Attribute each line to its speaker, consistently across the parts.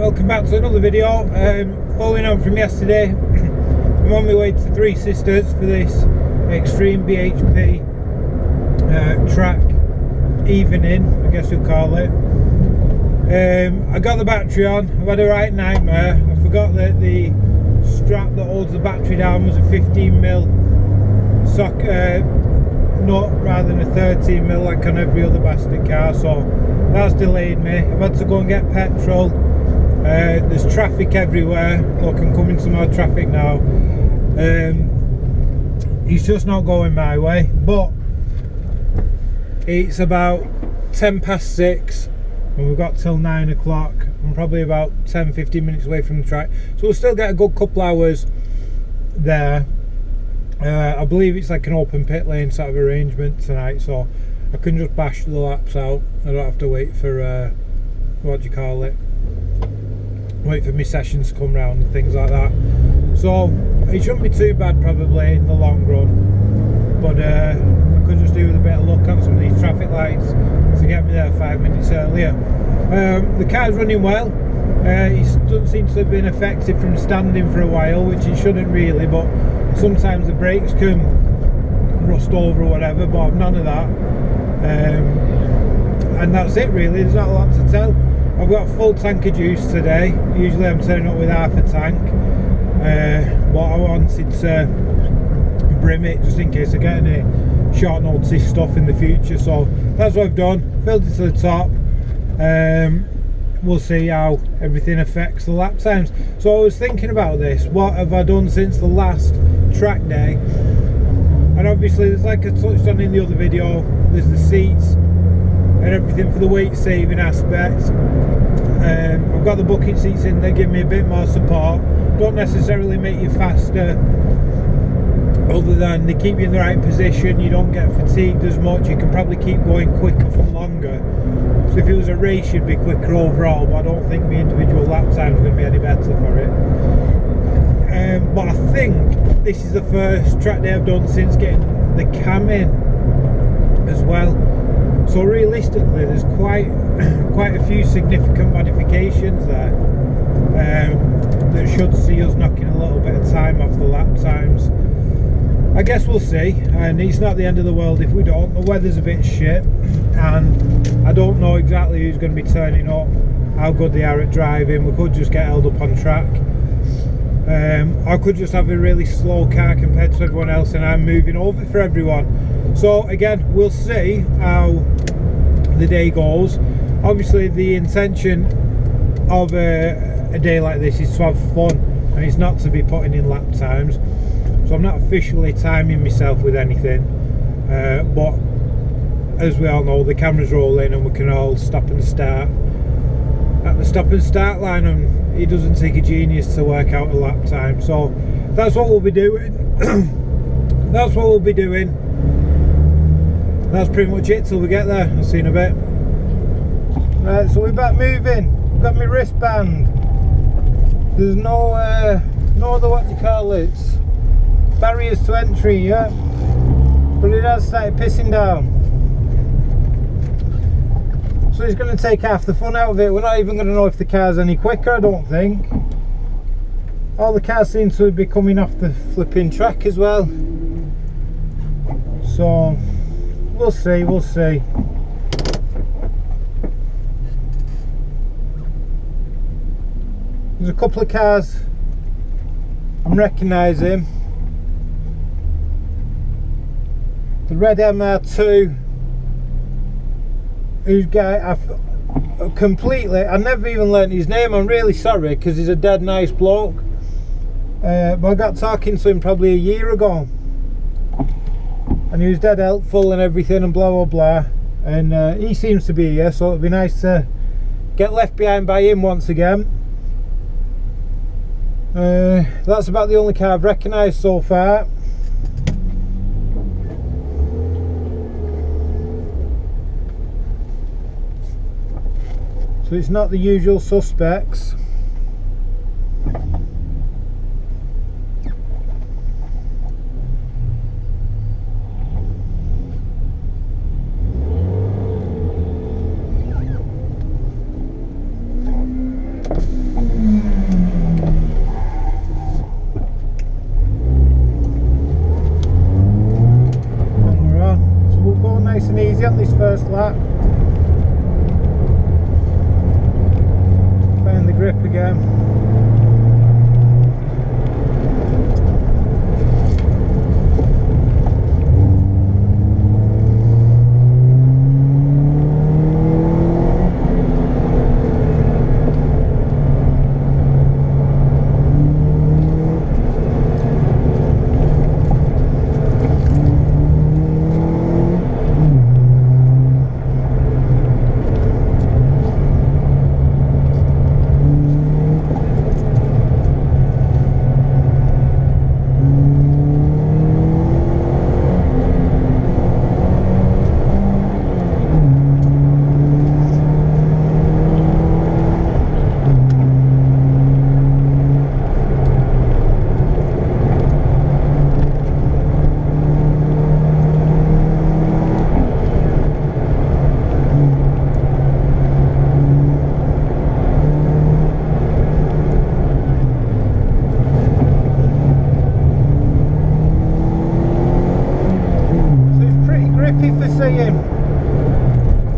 Speaker 1: welcome back to another video. Following on from yesterday, I'm on my way to Three Sisters for this extreme BHP track evening, I guess you'll call it. I got the battery on. I've had a right nightmare. I forgot that the strap that holds the battery down was a 15mm nut rather than a 13mm like on every other bastard car, so that's delayed me. I've had to go and get petrol. There's traffic everywhere. Look, I'm coming to more traffic now. It's just not going my way, but it's about 6:10 and we've got till 9 o'clock. I'm probably about 10-15 minutes away from the track, so we'll still get a good couple hours there. I believe it's like an open pit lane sort of arrangement tonight, so I can just bash the laps out. I don't have to wait for what do you call it, wait for my sessions to come round and things like that. So it shouldn't be too bad probably in the long run, but I could just do with a bit of luck on some of these traffic lights to get me there 5 minutes earlier. The car's running well. It doesn't seem to have been affected from standing for a while, which it shouldn't really, but sometimes the brakes can rust over or whatever, but I've none of that. And that's it really. There's not a lot to tell. I've got a full tank of juice today. Usually I'm turning up with half a tank, but I wanted to brim it just in case I get any short notice stuff in the future, so that's what I've done. Filled it to the top. We'll see how everything affects the lap times. So I was thinking about this, what have I done since the last track day? And obviously there's, like I touched on in the other video, there's the seats and everything for the weight saving aspect. I've got the bucket seats in, they give me a bit more support, don't necessarily make you faster other than they keep you in the right position. You don't get fatigued as much, you can probably keep going quicker for longer. So if it was a race you'd be quicker overall, but I don't think my individual lap time is going to be any better for it. But I think this is the first track day I've done since getting the cam in as well. So realistically there's quite a few significant modifications there that should see us knocking a little bit of time off the lap times. I guess we'll see, and it's not the end of the world if we don't. The weather's a bit shit and I don't know exactly who's going to be turning up, how good they are at driving. We could just get held up on track. I could just have a really slow car compared to everyone else and I'm moving over for everyone. So again, we'll see how the day goes. Obviously the intention of a day like this is to have fun and it's not to be putting in lap times. So I'm not officially timing myself with anything, but as we all know, the camera's rolling and we can all stop and start at the stop and start line, and it doesn't take a genius to work out a lap time. So that's what we'll be doing. That's what we'll be doing. That's pretty much it till we get there. I'll see you in a bit. Right, so we're back moving. I've got my wristband. There's no other, what do you call it, barriers to entry yet, but it has started pissing down. So it's going to take half the fun out of it. We're not even going to know if the car's any quicker, I don't think. All the cars seem to be coming off the flipping track as well. So we'll see, we'll see. There's a couple of cars I'm recognising. The red MR2, who's guy I never even learnt his name. I'm really sorry because he's a dead nice bloke, but I got talking to him probably a year ago and he was dead helpful and everything and blah blah blah, and he seems to be here, so it'd be nice to get left behind by him once again. That's about the only car I've recognised so far. So it's not the usual suspects. first lap. Find the grip again.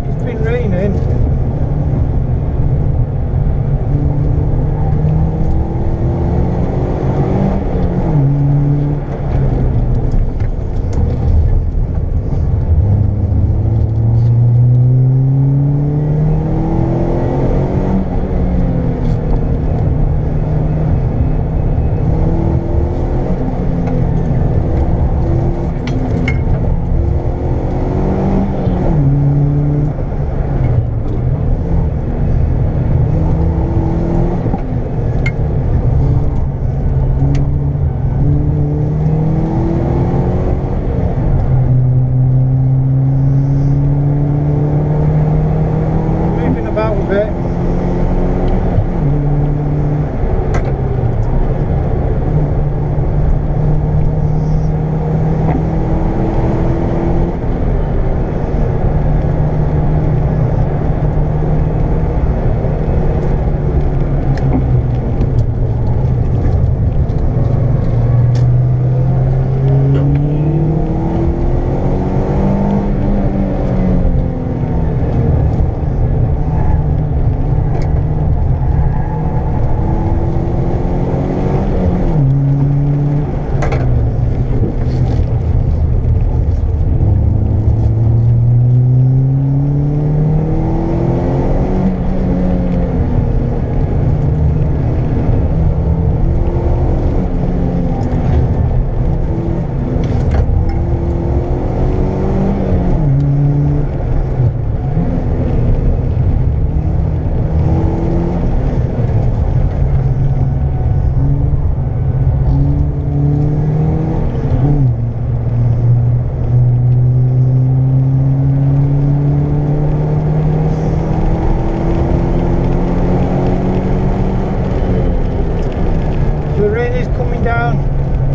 Speaker 1: It's been raining.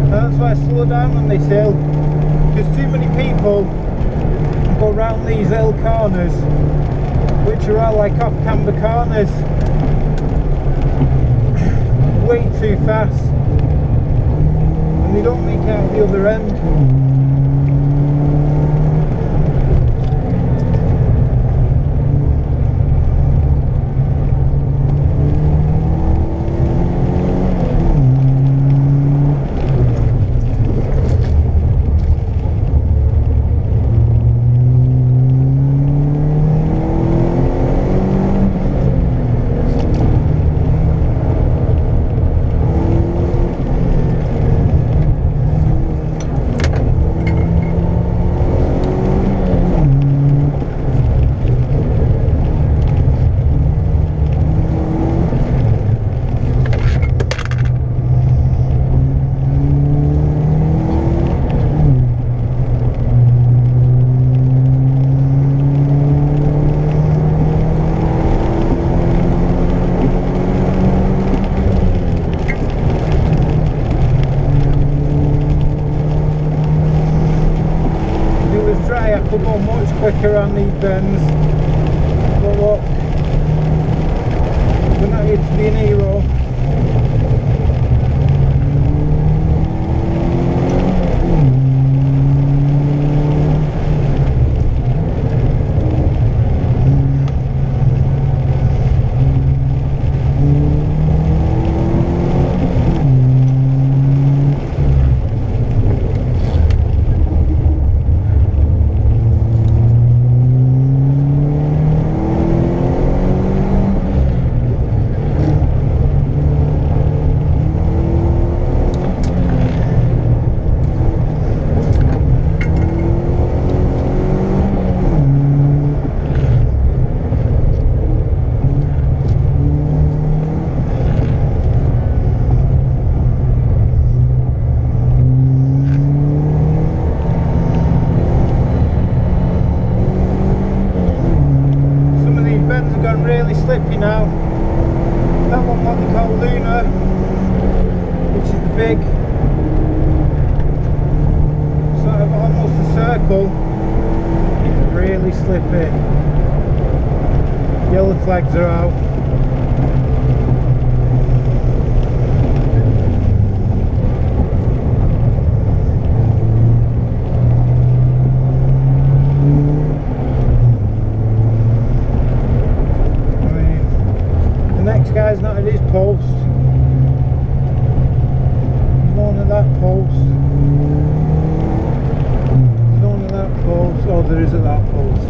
Speaker 1: That's why I slow down on this hill, because too many people go round these hill corners, which are all like off-camber corners, way too fast, and they don't make it out the other end. I could go much quicker on these bends, but look, we're not here to be an hero. starting really slippy now. That one what they call Lunar, which is the big, sort of almost a circle. It's really slippy. Yellow flags are out. Guy's not at his post. There's no one at that post. There's no one at that post. Oh, there is at that post.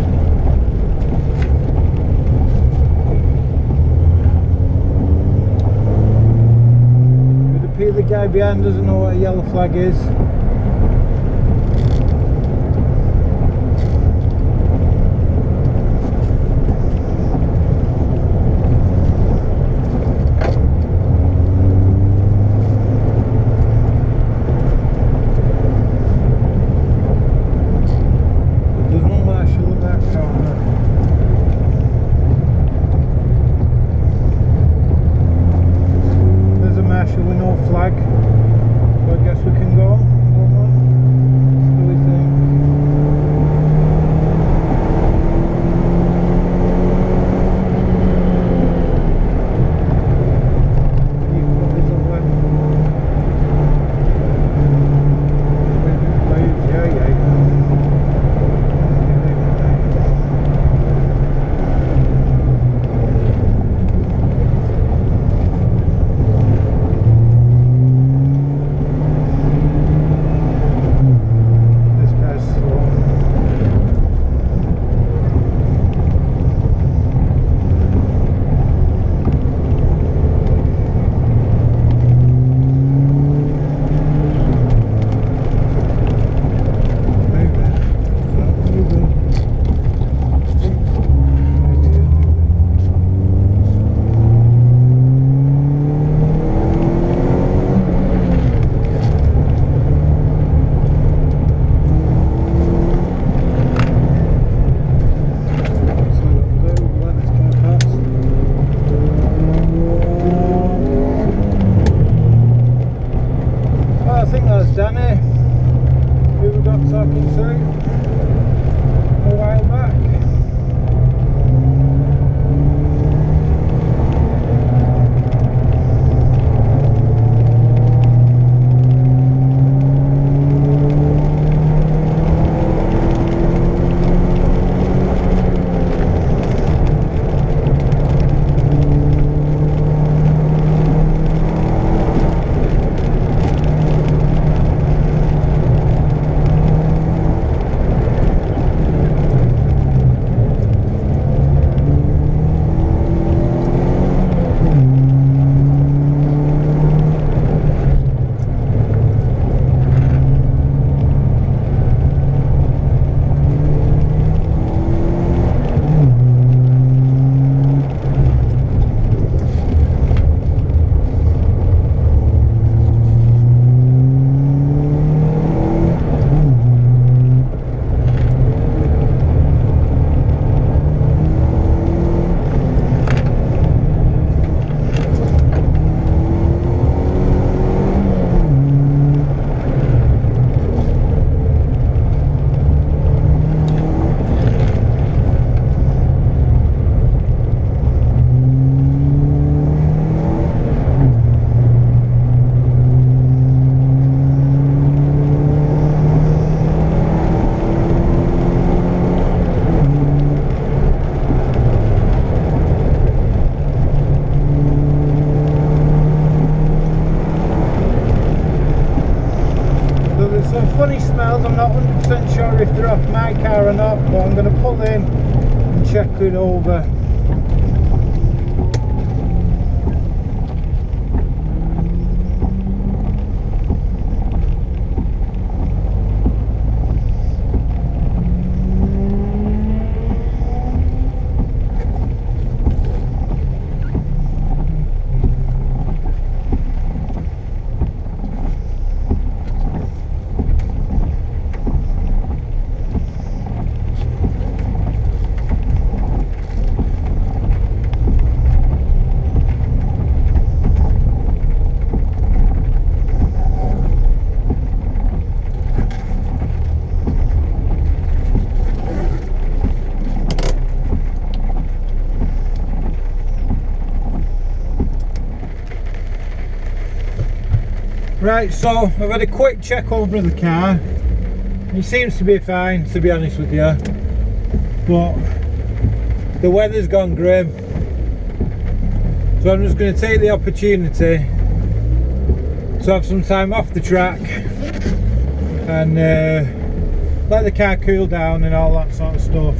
Speaker 1: It would appear the guy behind doesn't know what a yellow flag is. With no flag, so I guess we can go. What do we think? You put this away. Yeah. Danny, who we got talking to a while back. Funny smells. I'm not 100% sure if they're off my car or not, but I'm going to pull in and check it over. Right, so I've had a quick check over the car. It seems to be fine, to be honest with you, but the weather's gone grim, so I'm just going to take the opportunity to have some time off the track and let the car cool down and all that sort of stuff,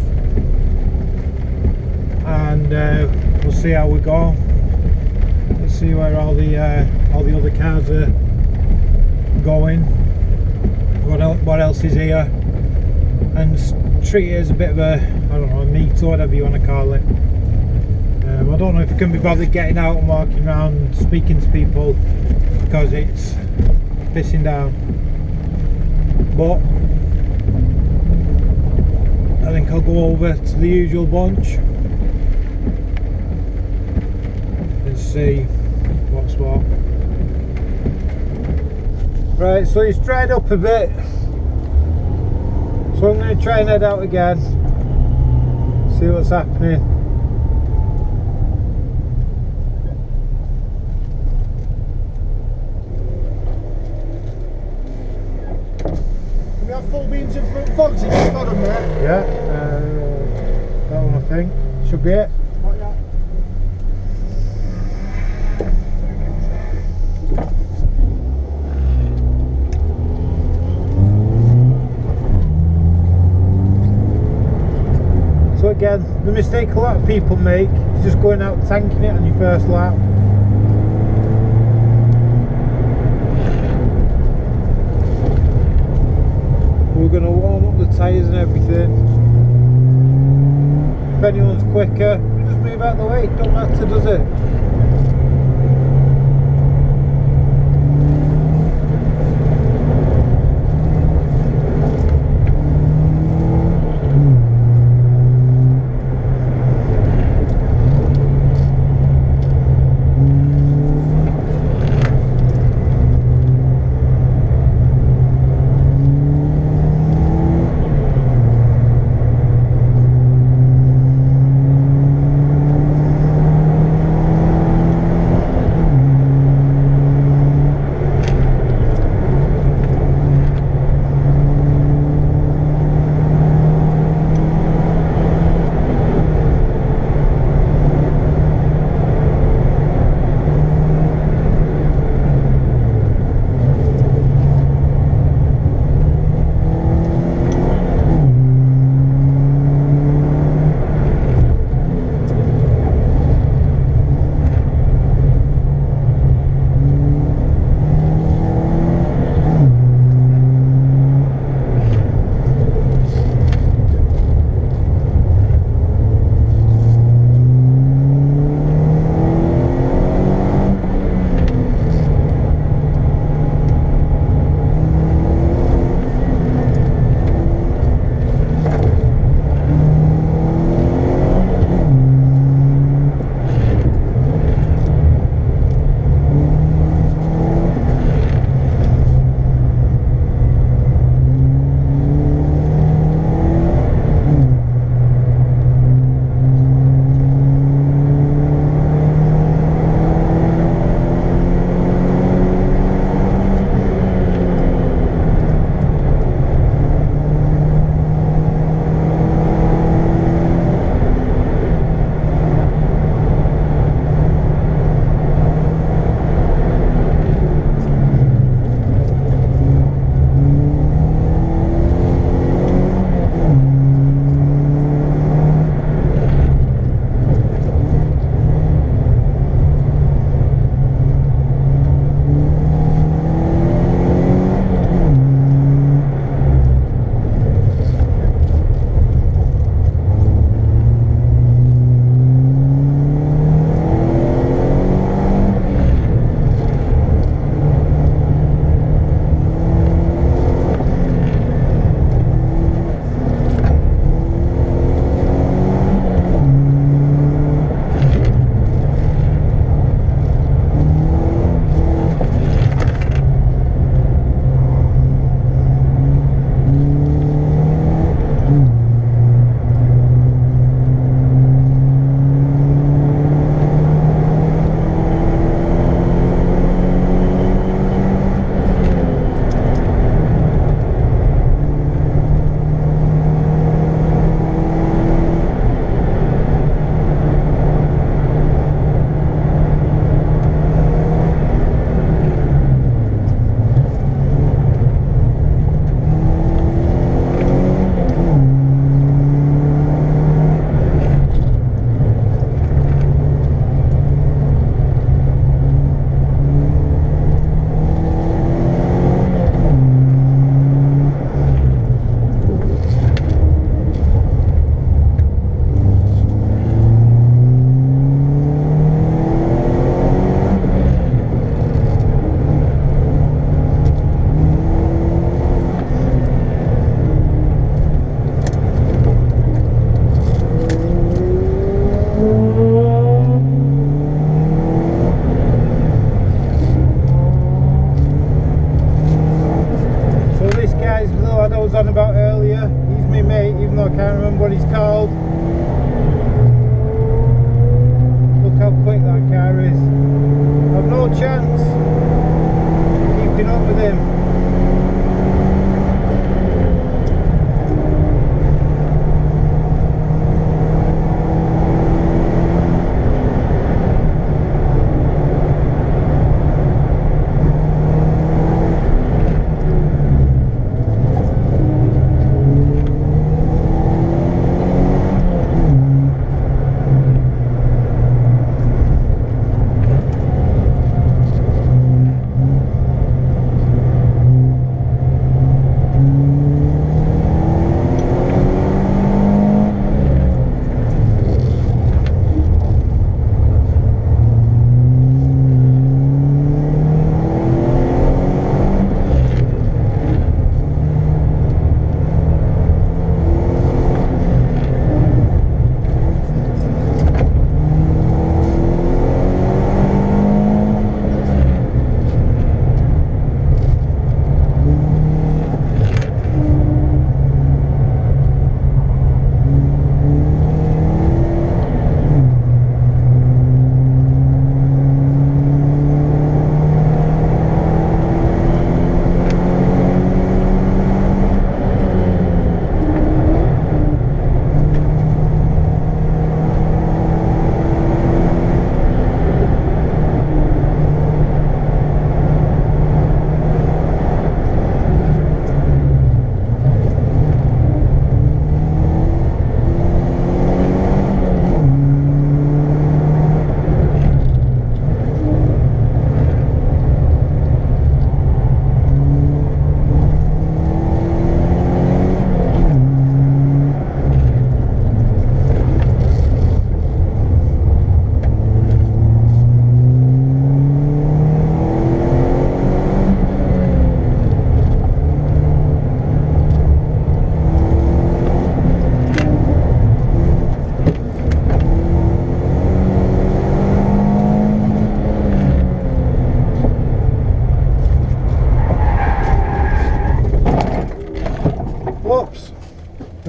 Speaker 1: and we'll see how we go. Let's see where all the other cars are going, what else is here, and treat it as a bit of a, I don't know, a meet or whatever you want to call it. I don't know if you can be bothered getting out and walking around and speaking to people because it's pissing down, but I think I'll go over to the usual bunch and see what's what. Right, so it's dried up a bit, so I'm going to try and head out again, see what's happening.
Speaker 2: We have full beams and front fogs if you've got them there.
Speaker 1: Yeah, that one I think should be it.
Speaker 2: Not yet.
Speaker 1: So again, the mistake a lot of people make is just going out tanking it on your first lap. We're going to warm up the tyres and everything. If anyone's quicker, just move out the way, it don't matter, does it?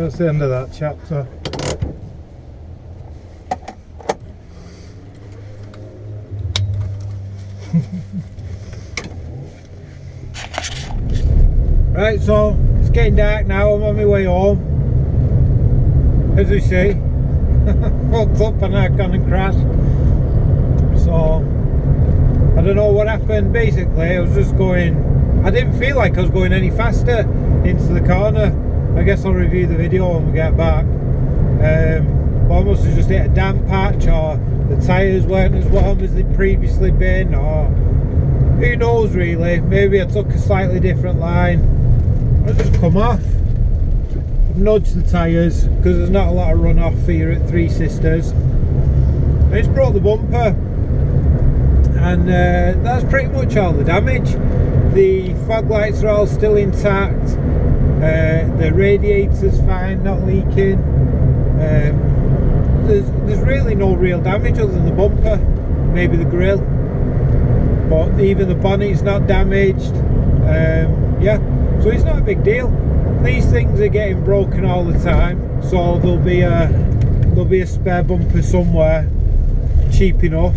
Speaker 1: that's the end of that chapter. Right, so it's getting dark now. I'm on my way home. As you see, fucked up and I've gone and crashed. So I don't know what happened. Basically, I was just going. I didn't feel like I was going any faster into the corner. I guess I'll review the video when we get back. But I must have just hit a damp patch, or the tyres weren't as warm as they'd previously been, or who knows really. Maybe I took a slightly different line. I just come off. I've nudged the tyres because there's not a lot of runoff here at Three Sisters. I just broke the bumper, and that's pretty much all the damage. The fog lights are all still intact. The radiator's fine, not leaking. There's really no real damage other than the bumper, maybe the grille, but even the bonnet's not damaged. Yeah, so it's not a big deal. These things are getting broken all the time, so there'll be a spare bumper somewhere, cheap enough,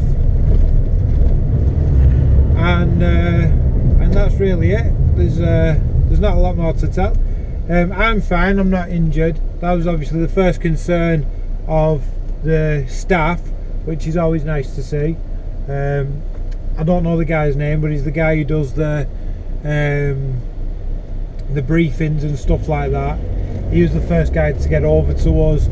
Speaker 1: and that's really it. There's not a lot more to tell. I'm fine, I'm not injured. That was obviously the first concern of the staff, which is always nice to see. I don't know the guy's name, but he's the guy who does the briefings and stuff like that. He was the first guy to get over to us,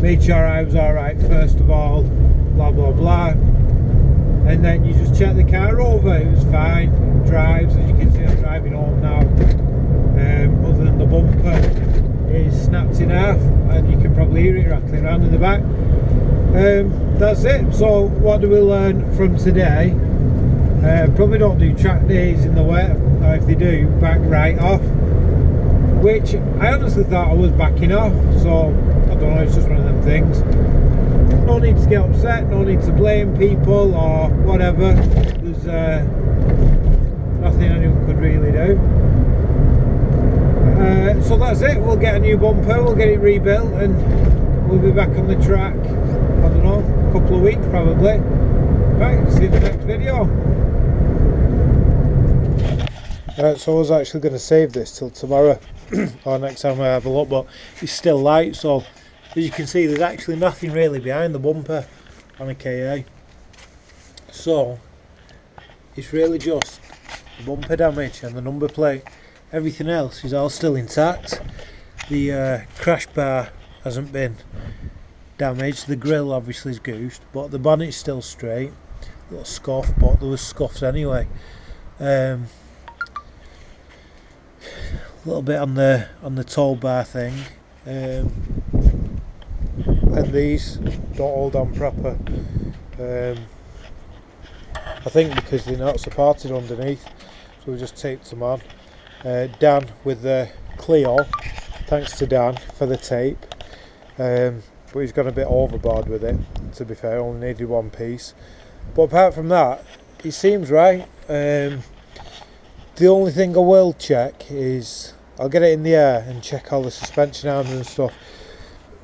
Speaker 1: made sure I was alright first of all, blah blah blah, and then you just check the car over. It was fine, it drives. As you can see, I'm driving home now. Other than the bumper is snapped in half, and you can probably hear it rattling around in the back. That's it. So what do we learn from today? Probably don't do track days in the wet, or if they do, back right off, which I honestly thought I was backing off, so I don't know, it's just one of them things. No need to get upset, no need to blame people or whatever. There's nothing anyone could really do. So that's it. We'll get a new bumper, we'll get it rebuilt, and we'll be back on the track, I don't know, a couple of weeks probably. Right, see you in the next video. Right, so I was actually going to save this till tomorrow or next time I have a look, but it's still light, so as you can see there's actually nothing really behind the bumper on a KA. So it's really just the bumper damage and the number plate. Everything else is all still intact. The crash bar hasn't been damaged. The grille obviously is goosed, but the bonnet's still straight. A little scuff, but there was scuffs anyway. A little bit on the tow bar thing, and these don't hold on proper. I think because they're not supported underneath, so we just taped them on. Dan with the Clio, thanks to Dan for the tape, but he's gone a bit overboard with it, to be fair. Only needed one piece, but apart from that it seems right. The only thing I will check is I'll get it in the air and check all the suspension arms and stuff.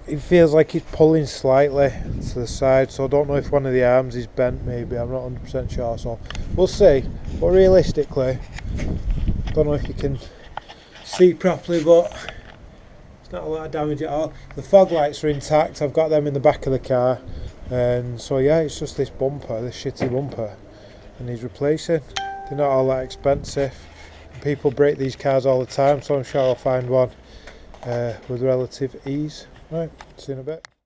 Speaker 1: It feels like it's pulling slightly to the side, so I don't know if one of the arms is bent, maybe. I'm not 100% sure, so we'll see. But realistically, don't know if you can see properly, but it's not a lot of damage at all. The fog lights are intact, I've got them in the back of the car, and so yeah, it's just this bumper, this shitty bumper, and he's replacing. They're not all that expensive. People break these cars all the time, so I'm sure I'll find one with relative ease. Right, see you in a bit.